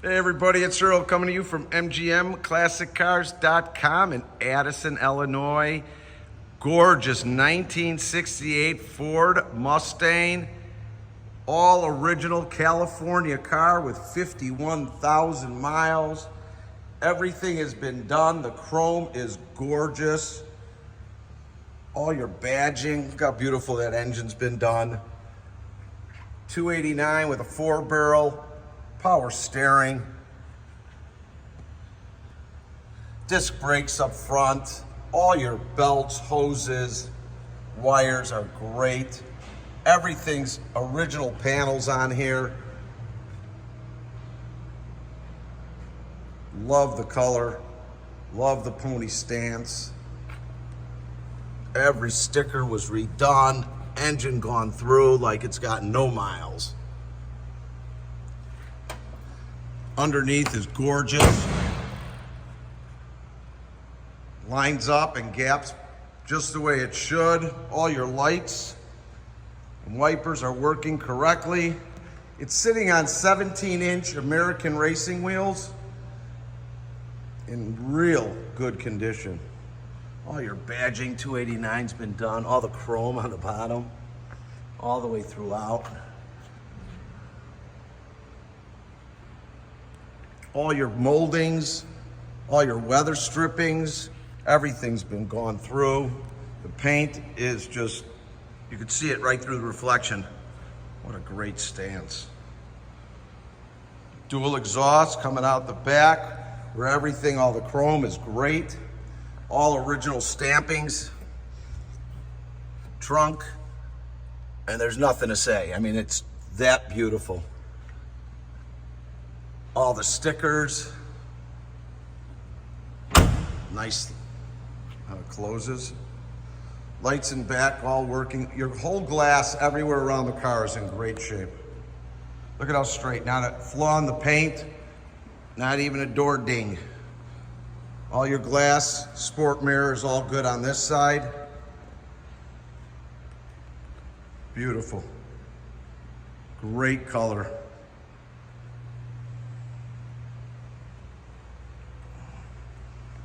Hey everybody, it's Earl coming to you from MGMClassicCars.com in Addison, Illinois. Gorgeous 1968 Ford Mustang, all original California car with 51,000 miles. Everything has been done. The chrome is gorgeous. All your badging, look how beautiful that engine's been done. 289 with a 4-barrel. Power steering, disc brakes up front, all your belts, hoses, wires are great. Everything's original panels on here. Love the color, love the pony stance. Every sticker was redone, engine gone through like it's got no miles. Underneath is gorgeous. Lines up and gaps just the way it should. All your lights and wipers are working correctly. It's sitting on 17-inch American racing wheels in real good condition. All your badging, 289's been done. All the chrome on the bottom, all the way throughout. All your moldings, all your weather strippings, everything's been gone through. The paint is just, you can see it right through the reflection. What a great stance. Dual exhaust coming out the back, where everything, all the chrome is great. All original stampings, trunk, and there's nothing to say. I mean, it's that beautiful. All the stickers, nice how it closes. Lights in back all working. Your whole glass everywhere around the car is in great shape. Look at how straight, not a flaw in the paint, not even a door ding. All your glass, sport mirrors, all good on this side. Beautiful, great color.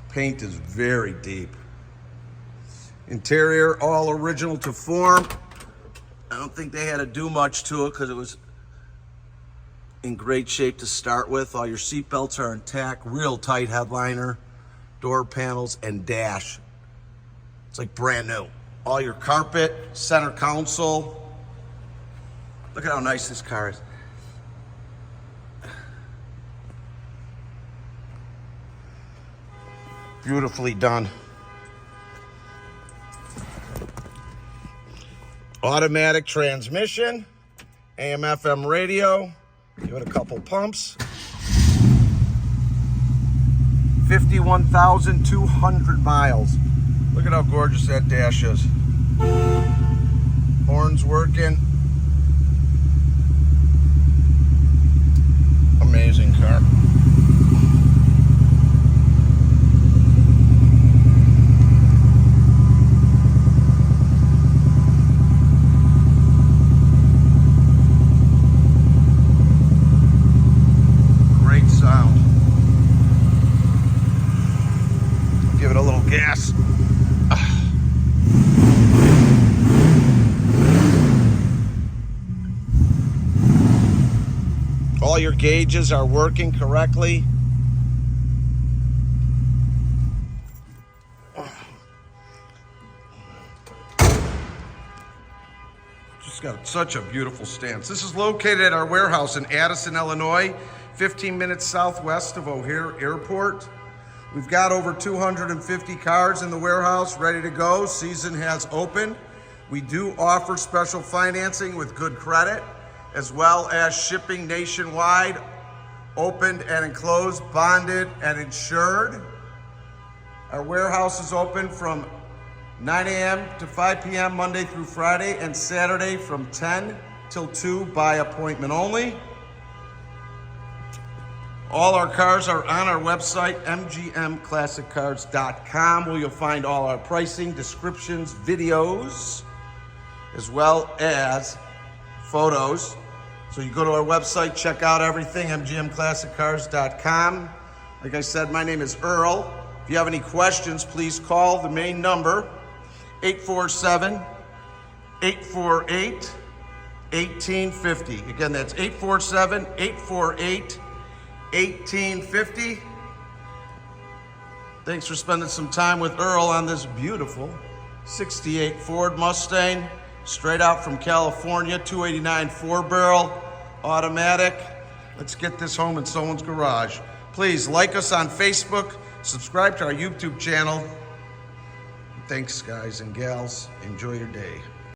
Paint is very deep. Interior, all original to form. I don't think they had to do much to it because it was in great shape to start with. All your seat belts are intact, real tight headliner, door panels, and dash. It's like brand new. All your carpet, center console. Look at how nice this car is. Beautifully done. Automatic transmission, AM FM radio, give it a couple pumps. 51,200 miles. Look at how gorgeous that dash is. Horns working. Amazing car. Give it a little gas. All your gauges are working correctly. Just got such a beautiful stance. This is located at our warehouse in Addison, Illinois, 15 minutes southwest of O'Hare Airport. We've got over 250 cars in the warehouse ready to go. Season has opened. We do offer special financing with good credit, as well as shipping nationwide, opened and enclosed, bonded and insured. Our warehouse is open from 9 a.m. to 5 p.m. Monday through Friday, and Saturday from 10 till 2 by appointment only. All our cars are on our website, MGMClassicCars.com, where you'll find all our pricing, descriptions, videos, as well as photos So you go to our website, check out everything, mgmclassiccars.com. Like I said, my name is Earl. If you have any questions, please call the main number, 847-848-1850. Again, that's 847-848-1850. Thanks for spending some time with Earl on this beautiful 68 Ford Mustang, straight out from California, 289 4-barrel, automatic. Let's get this home in someone's garage. Please like us on Facebook, subscribe to our YouTube channel. Thanks, guys and gals. Enjoy your day.